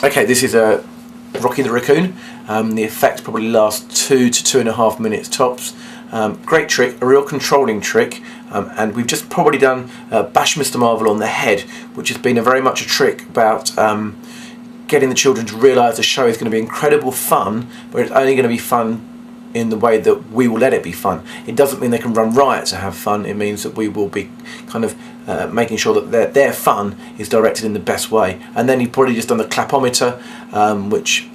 Okay, this is Rocky the Raccoon. The effect probably lasts 2 to 2.5 minutes tops. Great trick, a real controlling trick, and we've just probably done Bash Mr. Marvel on the head, which has been very much a trick about getting the children to realise the show is going to be incredible fun, but it's only going to be fun in the way that we will let it be fun. It doesn't mean they can run riot to have fun. It means that we will be kind of making sure that their fun is directed in the best way. And then you've probably just done the clapometer, which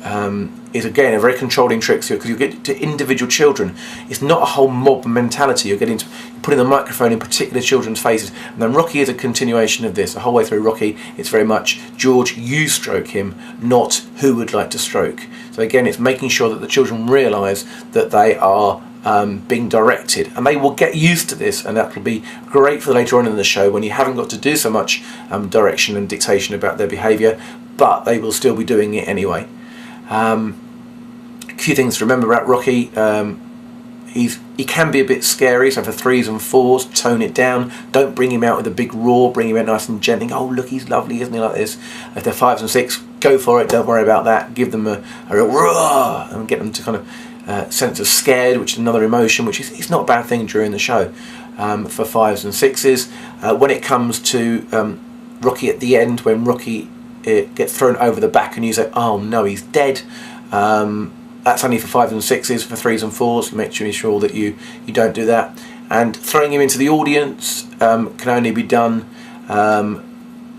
is again a very controlling trick, because you get to individual children. It's not a whole mob mentality. You're putting the microphone in particular children's faces. And then Rocky is a continuation of this. The whole way through Rocky, it's very much George, you stroke him, not who would like to stroke. So again, it's making sure that the children realise that they are being directed, and they will get used to this, and that will be great for later on in the show when you haven't got to do so much direction and dictation about their behaviour, but they will still be doing it anyway. Few things to remember about Rocky. He can be a bit scary, so for 3s and 4s, tone it down. Don't bring him out with a big roar, bring him out nice and gently. Oh look, he's lovely, isn't he, like this? If they're 5s and 6, go for it, don't worry about that. Give them a real roar and get them to kind of sense of scared, which is another emotion, which is it's not a bad thing during the show for 5s and 6s. When it comes to Rocky at the end, when Rocky gets thrown over the back and you say, oh no, he's dead, that's only for 5s and 6s. For 3s and 4s, make sure that you don't do that. And throwing him into the audience can only be done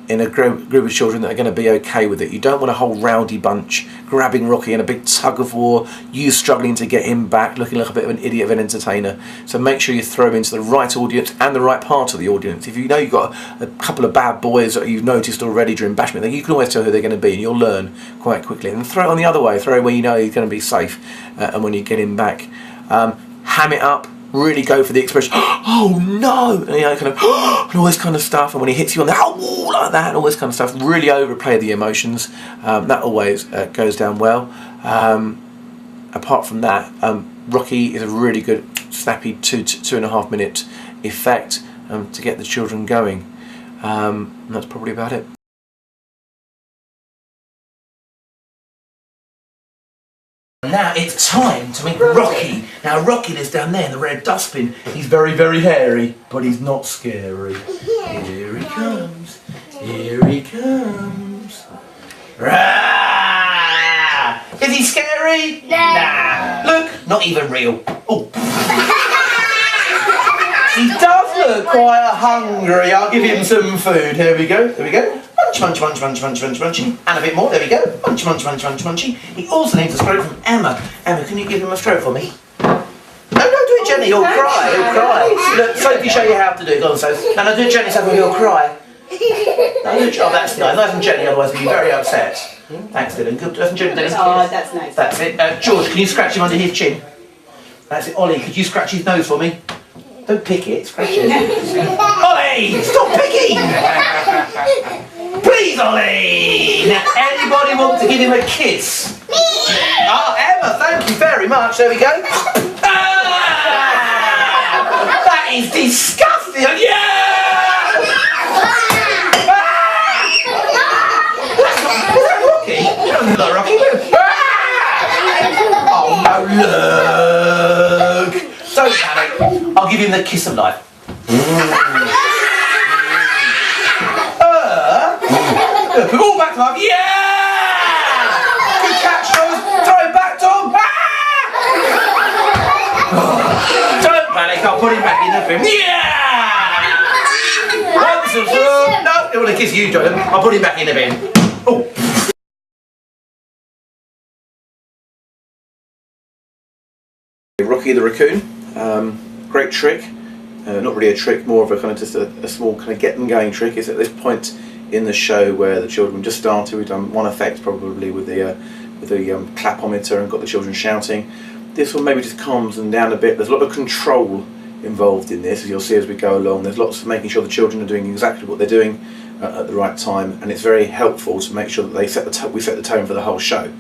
in a group of children that are going to be okay with it. You don't want a whole rowdy bunch grabbing Rocky in a big tug of war, you struggling to get him back, looking like a bit of an idiot of an entertainer. So make sure you throw him into the right audience and the right part of the audience. If you know you've got a couple of bad boys that you've noticed already during Bashment, then you can always tell who they're going to be, and you'll learn quite quickly. And throw it on the other way, throw it where you know he's going to be safe, and when you get him back. Ham it up. Really go for the expression, oh no, and, kind of, and all this kind of stuff. And when he hits you on the like that, and all this kind of stuff, really overplay the emotions. That always goes down well. Apart from that, Rocky is a really good, snappy 2 to 2.5 minute effect to get the children going. And that's probably about it. Now it's time to meet Rocky. Now Rocky lives down there in the red dustbin. He's very, very hairy, but he's not scary. Here he comes. Here he comes. Rah! Is he scary? No. Nah. Look, not even real. Oh. He does look quite hungry. I'll give him some food. Here we go. There we go. Munch, munch, munch, munch, munch, munch, munchy. And a bit more, there we go. Munch, munch, munch, munch, munchy. He also needs a stroke from Emma. Emma, can you give him a stroke for me? No, don't do it gently, he'll cry, he'll cry. Look, Sophie, show you how to do it. Go on, Sophie. No, do it gently, Sophie, he'll cry. No, good job, that's nice and gently, otherwise he'll be very upset. Thanks, Dylan. Good, nice and gently, Dylan. Oh, that's nice. That's it. George, can you scratch him under his chin? That's it. Ollie, could you scratch his nose for me? Don't pick it, scratch it. Ollie, stop picking! Please, Ollie! Now, anybody want to give him a kiss? Me! Oh, Emma, thank you very much. There we go. That is disgusting! Yeah! Is that Rocky? You don't look like Rocky. Oh, no, look! Don't panic. I'll give him the kiss of life. Put it all back to life. Yeah! Good catch, George. Throw it back, Tom. Ah! Don't panic. I'll put him back in the bin. Yeah! No, don't want to kiss you, Jordan. I'll put him back in the bin. Oh. Rocky the Raccoon. Great trick. Not really a trick, more of a kind of just a small kind of get them going trick. It's at this point in the show where the children just started. We've done one effect probably with the clapometer and got the children shouting. This one maybe just calms them down a bit. There's a lot of control involved in this, as you'll see as we go along. There's lots of making sure the children are doing exactly what they're doing at the right time, and it's very helpful to make sure that we set the tone for the whole show,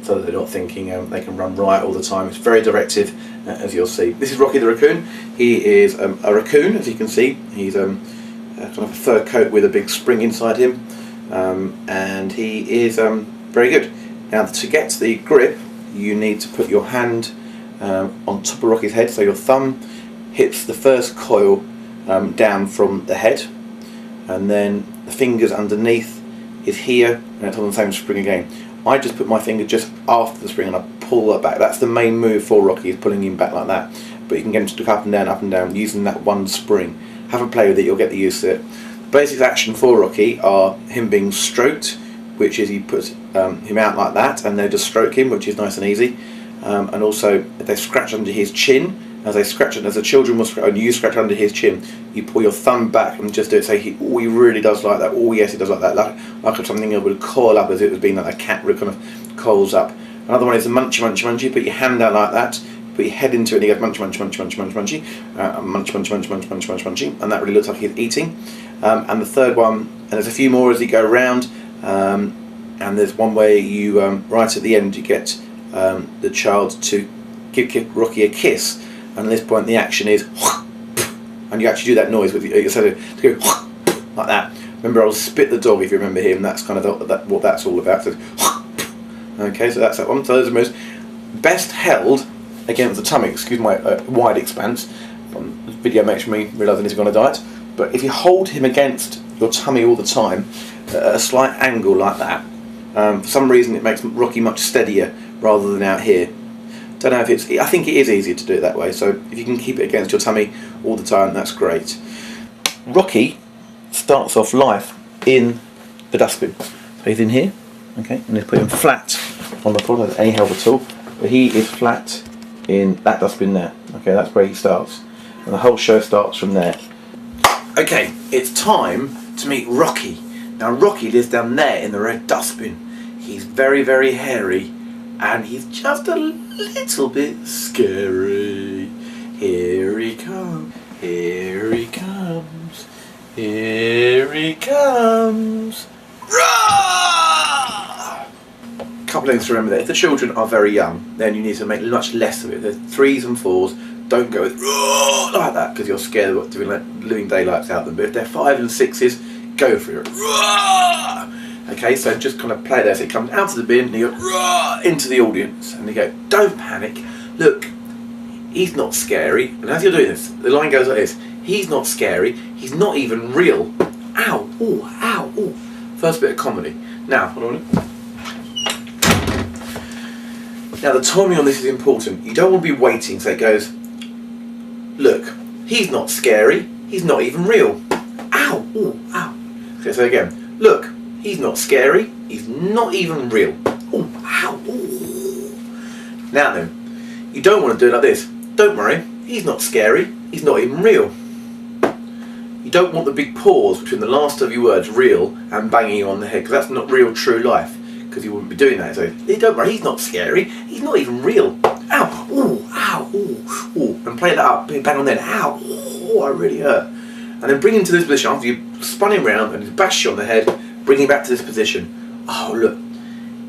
so that they're not thinking they can run riot all the time. It's very directive, as you'll see. This is Rocky the Raccoon. He is a raccoon, as you can see. He's kind of a fur coat with a big spring inside him, and he is Very good. Now to get the grip, you need to put your hand on top of Rocky's head, so your thumb hits the first coil down from the head, and then the fingers underneath is here, and it's on the same spring again. I just put my finger just after the spring and I pull that back. That's the main move for Rocky, is pulling him back like that. But you can get him to look up and down using that one spring. Have a play with it, you'll get the use of it. The basic action for Rocky are him being stroked, which is he puts him out like that and they just stroke him, which is nice and easy. And also if they scratch under his chin, as the children will scratch, and you scratch under his chin, you pull your thumb back and just do it. Say, he really does like that. Oh yes, he does like that. Like if something would coil up, as it was being like a cat kind of coils up. Another one is the munchy, munchy, munchy. Put your hand out like that. Put your head into it and he goes munchy, munchy, munchy, munchy, munchy, munchy, munchy, munchy, munchy, munchy, munchy, munchy, munchy, and that really looks like he's eating. And the third one, and there's a few more as you go around. And there's one where you right at the end you get the child to give Rocky a kiss. And at this point the action is, and you actually do that noise with your so to go like that. Remember, I'll spit the dog if you remember him. That's kind of what that's all about. So, okay, so that's that one. So those are the most best held against the tummy. Excuse my wide expanse. The video makes me realise I need to go on a diet. But if you hold him against your tummy all the time, at a slight angle like that, for some reason it makes Rocky much steadier rather than out here. Don't know if it's. I think it is easier to do it that way. So if you can keep it against your tummy all the time, that's great. Rocky starts off life in the dustbin. So he's in here, okay, and they put him flat on the floor without any help at all. But he is flat in that dustbin there. Okay, that's where he starts, and the whole show starts from there. Okay, it's time to meet Rocky. Now Rocky lives down there in the red dustbin. He's very, very hairy. And he's just a little bit scary. Here he comes, here he comes, here he comes. Roar! Couple things to remember there. If the children are very young, then you need to make much less of it. The 3s and 4s, don't go with roar like that because you're scared of doing like living daylights out of them. But if they're 5 and 6s, go for it. Roar! Okay, so just kind of play there. So it comes out of the bin and you go Rah! Into the audience and you go, don't panic, look, he's not scary. And as you're doing this, the line goes like this: he's not scary, he's not even real. Ow, ooh, ow, ooh. First bit of comedy. Now, hold on. Now the timing on this is important. You don't want to be waiting, so it goes, look, he's not scary, he's not even real. Ow, ooh, ow. So again, look, he's not scary, he's not even real. Ooh, ow, ooh. Now then, you don't want to do it like this. Don't worry, he's not scary, he's not even real. You don't want the big pause between the last of your words, real, and banging you on the head, because that's not real true life, because you wouldn't be doing that. So, don't worry, he's not scary, he's not even real. Ow, ooh, ow, ooh, ooh. And play that up, bang on there, ow, ooh, I really hurt. And then bring him to this position after you've spun him round and he's bashed you on the head. Bring him back to this position. Oh look,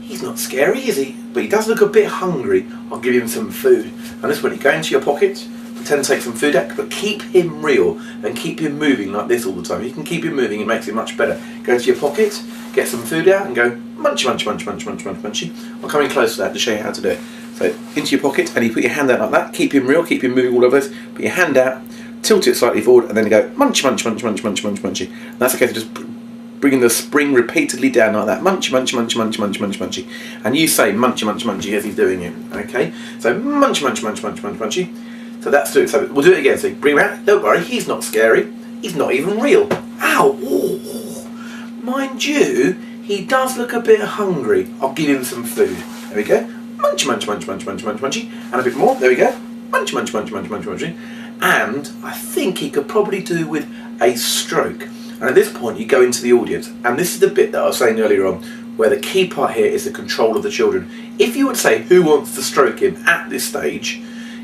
he's not scary, is he? But he does look a bit hungry. I'll give him some food. And this one, you go into your pocket, pretend to take some food out, but keep him real and keep him moving like this all the time. You can keep him moving, it makes it much better. Go into your pocket, get some food out and go munchy, munchy, munchy, munchy, munchy, munchy, munchy. I'll come in close to that to show you how to do it. So into your pocket and you put your hand out like that, keep him real, keep him moving all over this, put your hand out, tilt it slightly forward and then you go munchy, munchy, munchy, munchy, munchy, munchy, munchy. And that's okay, so just bringing the spring repeatedly down like that, munchy, munchy, munchy, munchy, munchy, munchy, munchy, and you say munchy, munchy, munchy as he's doing it. Okay, so munchy, munchy, munchy, munchy, munchy, munchy. So that's it. So we'll do it again. So bring him out. Don't worry, he's not scary. He's not even real. Ow! Ooh. Mind you, he does look a bit hungry. I'll give him some food. There we go. Munchy, munchy, munchy, munchy, munchy, munchy, munchy, and a bit more. There we go. Munchy, munchy, munchy, munchy, munchy, munchy. And I think he could probably do with a stroke. And at this point you go into the audience, and this is the bit that I was saying earlier on, where the key part here is the control of the children. If you would say who wants to stroke him at this stage,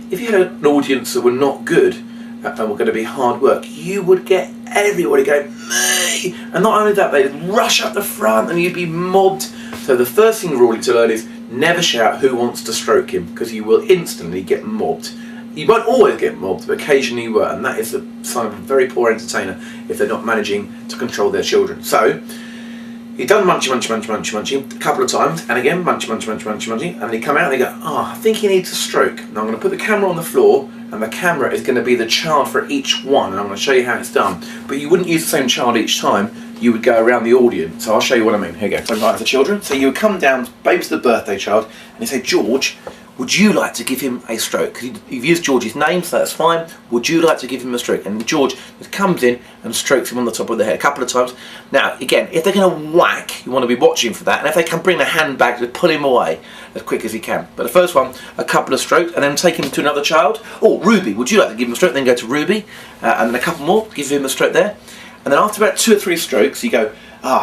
if you had an audience that were not good and were going to be hard work, you would get everybody going, me! And not only that, they'd rush up the front and you'd be mobbed. So the first thing really to learn is never shout who wants to stroke him, because you will instantly get mobbed. You won't always get mobbed, but occasionally you will, and that is a sign of a very poor entertainer if they're not managing to control their children. So, He'd done munchy a couple of times, and again munchy, and then he'd come out and they go, oh, I think he needs a stroke. Now I'm going to put the camera on the floor, and the camera is going to be the child for each one, and I'm going to show you how it's done. But you wouldn't use the same child each time, you would go around the audience. So I'll show you what I mean. Here you go. So like the children, so you would come down, baby's the birthday child, and you say, George, would you like to give him a stroke? You've used George's name, so that's fine. Would you like to give him a stroke? And George just comes in and strokes him on the top of the head a couple of times. Now, again, if they're going to whack, you want to be watching for that. And if they can bring the hand back, just pull him away as quick as he can. But the first one, a couple of strokes, and then take him to another child. Oh, Ruby, would you like to give him a stroke? Then go to Ruby, and then a couple more, give him a stroke there. And then after about 2 or 3 strokes, you go,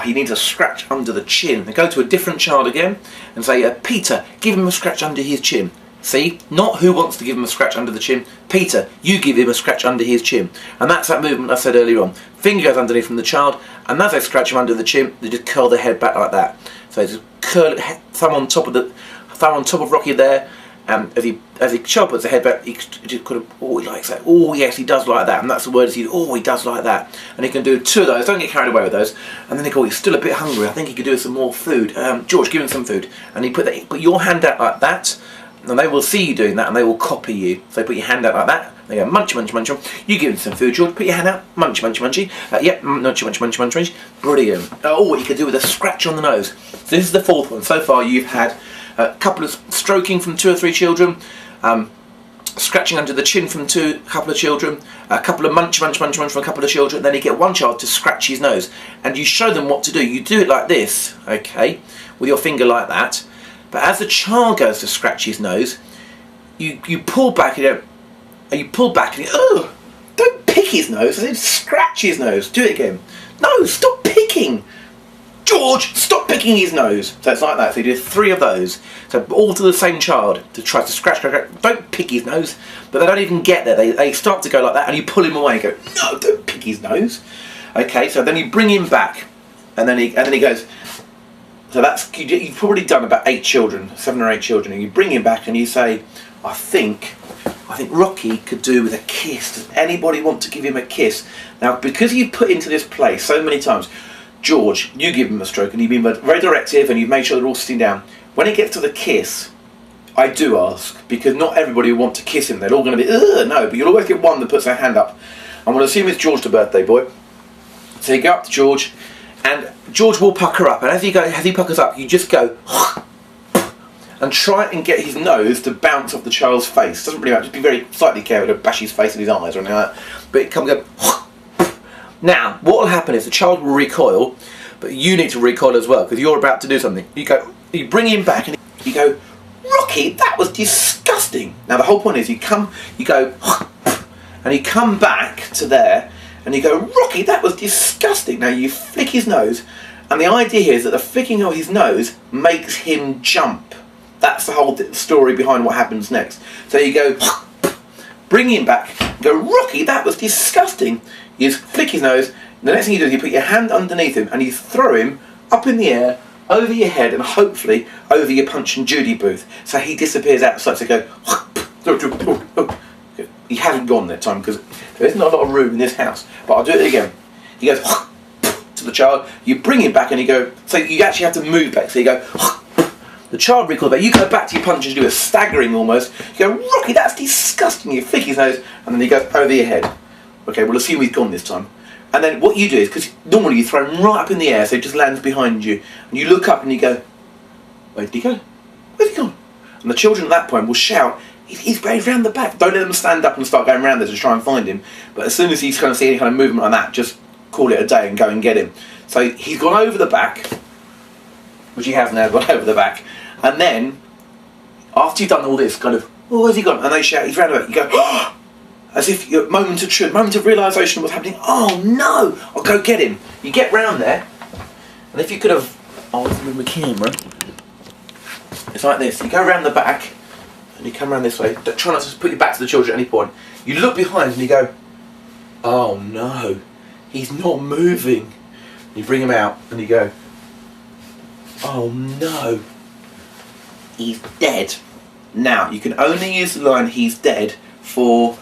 he needs a scratch under the chin. Then go to a different child again and say, Peter, give him a scratch under his chin. See, not who wants to give him a scratch under the chin. Peter, you give him a scratch under his chin. And that's that movement I said earlier on. Finger goes underneath from the child, and as they scratch him under the chin, they just curl their head back like that. So just curl it, thumb on top of Rocky there, and as the child puts the head back, he just kind of, he likes that. Oh yes, he does like that, and that's the word he does like that. And he can do 2 of those. Don't get carried away with those. And then they go, he's still a bit hungry. I think he could do with some more food. George, give him some food. And he put your hand out like that. And they will see you doing that, and they will copy you. So put your hand out like that. They go munch. You give them some food, George. Put your hand out, munch. Yep, munch. Brilliant. What you could do with a scratch on the nose. So this is the 4th one. So far, you've had a couple of stroking from 2 or 3 children, scratching under the chin from a couple of children, a couple of munch from a couple of children. Then you get one child to scratch his nose, and you show them what to do. You do it like this, okay, with your finger like that. But as the child goes to scratch his nose, you pull back and oh, don't pick his nose. I said scratch his nose. Do it again. No, stop picking. George, stop picking his nose. So it's like that. So you do 3 of those. So all to the same child to try to scratch. Don't pick his nose. But they don't even get there. They start to go like that, and you pull him away and go, no, don't pick his nose. Okay, so then you bring him back, and then he goes. So that's, you've probably done about 8 children, 7 or 8 children, and you bring him back and you say, I think Rocky could do with a kiss. Does anybody want to give him a kiss? Now, because you've put into this place so many times, George, you give him a stroke, and you've been very directive, and you've made sure they're all sitting down. When it gets to the kiss, I do ask, because not everybody will want to kiss him. They're all going to be, no, but you'll always get one that puts their hand up. I'm going to assume it's George, the birthday boy. So you go up to George, and George will pucker up, and as he puckers up, you just go and try and get his nose to bounce off the child's face. Doesn't really matter, just be very slightly careful to bash his face and his eyes or anything like that. But it comes go. Now, what will happen is the child will recoil, but you need to recoil as well because you're about to do something. You bring him back and you go, Rocky, that was disgusting. Now the whole point is you go, and you come back to there. And you go, Rocky, that was disgusting. Now you flick his nose, and the idea here is that the flicking of his nose makes him jump. That's the whole story behind what happens next. So you go, bring him back, go, Rocky, that was disgusting. You just flick his nose, and the next thing you do is you put your hand underneath him, and you throw him up in the air, over your head, and hopefully over your Punch and Judy booth. So he disappears outside, so go, he hasn't gone that time because there isn't a lot of room in this house, but I'll do it again. He goes to the child, you bring him back and you go, so you actually have to move back, so you go, the child recoils back, you go back to your Punch and Judy, staggering almost, you go, Rocky, that's disgusting, you flick his nose, and then he goes over your head. Okay, we'll assume he's gone this time. And then what you do is, because normally you throw him right up in the air so he just lands behind you, and you look up and you go, where did he go? Where's he gone? And the children at that point will shout, he's round the back. Don't let them stand up and start going around there to try and find him. But as soon as he's kind of see any kind of movement like that, just call it a day and go and get him. So he's gone over the back, which he has now gone over the back. And then, after you've done all this, kind of, oh, where's he gone? And they shout, he's round the back. You go, oh! As if your moment of truth, moment of realisation of what's happening. Oh no! I'll go get him. You get round there, and if you could have, I'll move my camera. It's like this. You go round the back, and you come around this way. Try not to put your back to the children at any point. You look behind and you go, oh no, he's not moving. You bring him out and you go, oh no, he's dead. Now, you can only use the line he's dead for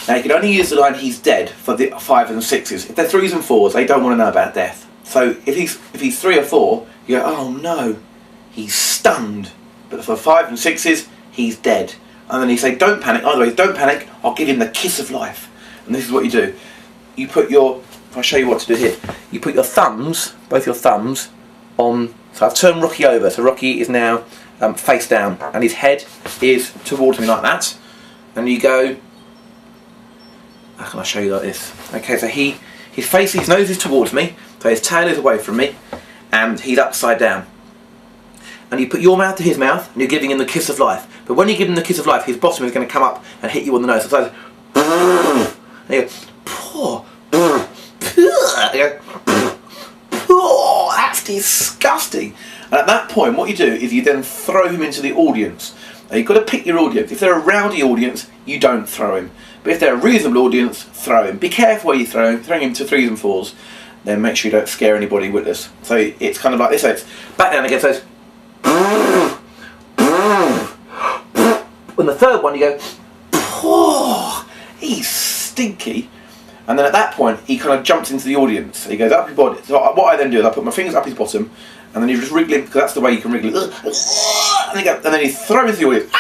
Now you can only use the line "he's dead" for the 5s and 6s. If they're 3s and 4s, they don't want to know about death. So if he's 3 or 4, you go, "Oh no, he's stunned." But for 5s and 6s, he's dead. And then you say, "Don't panic." Otherwise, "Don't panic. I'll give him the kiss of life." And this is what you do. You put your, I'll show you what to do here. You put your thumbs, both your thumbs, on. So I've turned Rocky over. So Rocky is now face down, and his head is towards me like that. And you go. How can I show you like this? Okay, so his nose is towards me, so his tail is away from me, and he's upside down. And you put your mouth to his mouth, and you're giving him the kiss of life. But when you give him the kiss of life, his bottom is going to come up and hit you on the nose. So and you go, "Poor, oh, that's disgusting." And at that point, what you do is you then throw him into the audience. Now you've got to pick your audience. If they're a rowdy audience, you don't throw him. But if they're a reasonable audience, throw him. Be careful where you throw him. Throwing him to 3s and 4s, then make sure you don't scare anybody with this. So it's kind of like this. So it's back down again. So it's on the third one, you go, "Oh, he's stinky." And then at that point, he kind of jumps into the audience. So he goes up his body. So what I then do is I put my fingers up his bottom, and then you just wriggle him, because that's the way you can wriggle it. And then you throw him into the audience.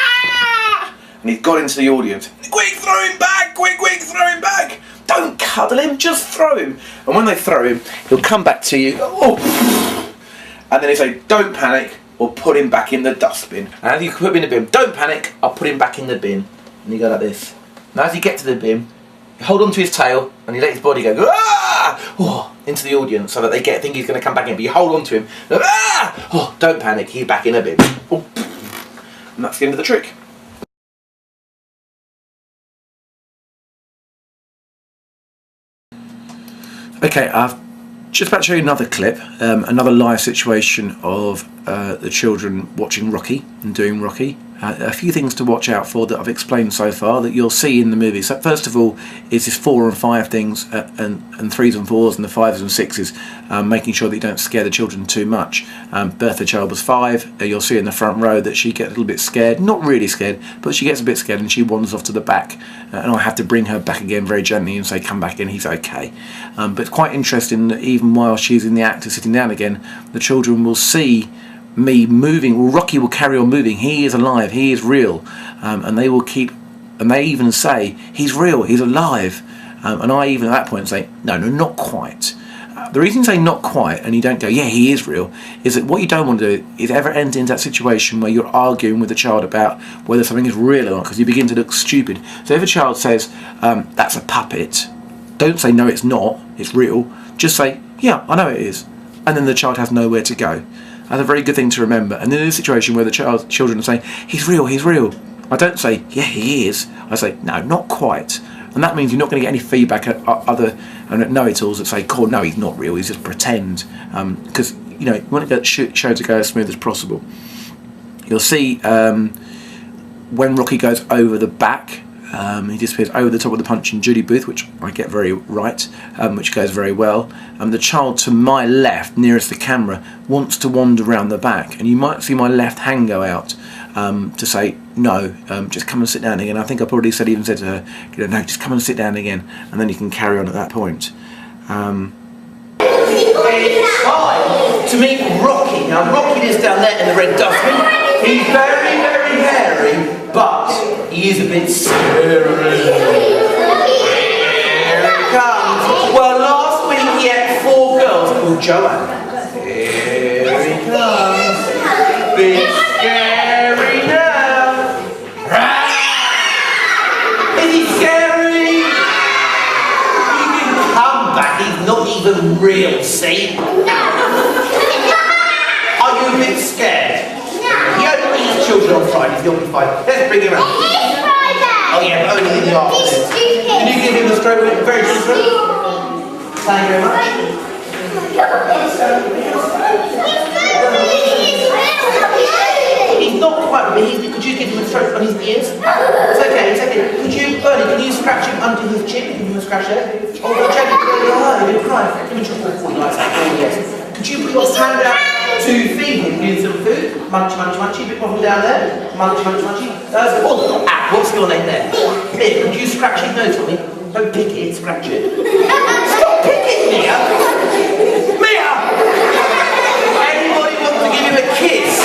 And he's got into the audience. "Quick, throw him back! Quick, throw him back! Don't cuddle him, just throw him." And when they throw him, he'll come back to you. "Oh!" And then you say, "Don't panic," or "Put him back in the dustbin." And as you put him in the bin, "Don't panic, I'll put him back in the bin." And you go like this. Now as you get to the bin, you hold on to his tail and you let his body go, "Ah!" Oh, into the audience, so that they think he's going to come back in. But you hold on to him. "Ah!" Oh, don't panic, he's back in a bin. Oh. And that's the end of the trick. Okay, I've just about to show you another clip, another live situation of the children watching Rocky and doing Rocky. A few things to watch out for that I've explained so far that you'll see in the movie. So first of all is this 4 and 5 things and 3s and 4s and the 5s and 6s, making sure that you don't scare the children too much. Bertha Child was 5. You'll see in the front row that she gets a little bit scared, not really scared, but she gets a bit scared and she wanders off to the back, and I have to bring her back again very gently and say, "Come back in, he's okay." But it's quite interesting that even while she's in the act of sitting down again, the children will see me moving. Well, Rocky will carry on moving. He is alive. He is real, and they will keep. And they even say, "He's real. He's alive." And I even at that point say, "No, not quite." The reason you say "not quite" and you don't go, "Yeah, he is real," is that what you don't want to do is ever enter into that situation where you're arguing with a child about whether something is real or not, because you begin to look stupid. So if a child says, "That's a puppet," don't say, "No, it's not. It's real." Just say, "Yeah, I know it is," and then the child has nowhere to go. That's a very good thing to remember. And in a situation where the children are saying, "He's real, he's real," I don't say, "Yeah, he is." I say, "No, not quite." And that means you're not going to get any feedback at other know-it-alls that say, "Cool, no, he's not real, he's just pretend." Because you want to get the show to go as smooth as possible. You'll see when Rocky goes over the back, he disappears over the top of the Punching Judy booth, which I get very right, which goes very well. The child to my left, nearest the camera, wants to wander around the back, and you might see my left hand go out to say, "No, just come and sit down again." I think I probably said to her, "No, just come and sit down again," and then you can carry on at that point. It's time to meet Rocky. Now Rocky is down there in the red dustbin. He's very, very hairy, but he is a bit scary. Here he comes. Well, last week he had 4 girls called Joanne. Here he comes. Big scary now. Is he scary? He can come back. He's not even real, see? Are you a bit scared? He only eats children on Fridays, he'll be fine. Let's bring him around. It is Friday! Oh yeah, but only in the afternoon. He's stupid. Can you give him a stroke? Very good stroke. Thank you very much. He's not quite big. Could you give him a stroke on his ears? It's okay, it's okay. Could you, Bernie, can you scratch him under his chin? Give him a scratch there. Oh, gently, you're going to cry. Give him a chocolate for you like that. Oh, yes. Could you put your hand out to feed him? Give him some food. Munch, munch, munchy. Bit more down there. Munch, munch, munchy. That's good. Oh, what's your name there? Mia, could you scratch it? No, Tommy. Don't pick it, scratch it. Stop picking, Mia! Mia! Anybody want to give him a kiss?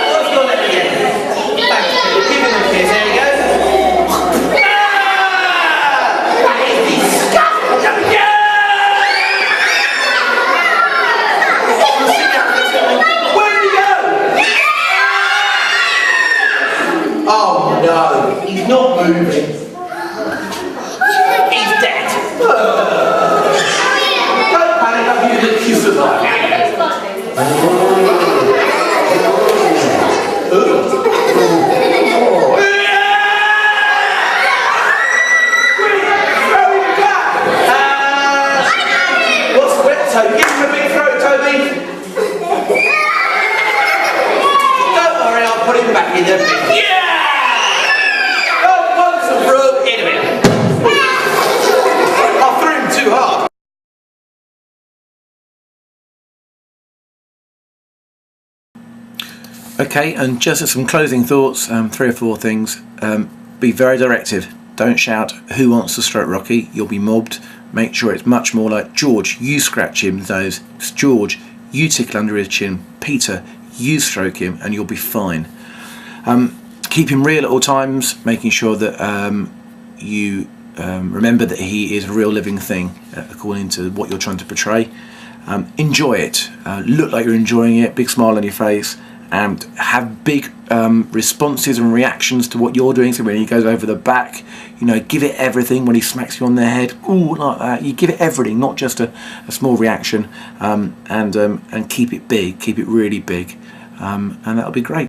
What's your name again? Thanks, Philip. Give him a kiss. There you go. That is disgusting! Where did he go? Oh no, he's not moving. He's dead. Don't panic, I'll give you the kiss of life. What's the wet toe? Give him a big throat, Toby. Don't worry, I'll put him back in there. Yeah! Too hard. Okay, and just as some closing thoughts, 3 or 4 things. Be very directive. Don't shout, "Who wants to stroke Rocky?" You'll be mobbed. Make sure it's much more like, "George, you scratch him nose. George, you tickle under his chin. Peter, you stroke him," and you'll be fine. Keep him real at all times, making sure that you remember that he is a real living thing according to what you're trying to portray. Enjoy it. Look like you're enjoying it. Big smile on your face, and have big responses and reactions to what you're doing. So when he goes over the back, you know, give it everything. When he smacks you on the head, ooh, like that. You give it everything, not just a small reaction. And keep it big. Keep it really big, and that'll be great.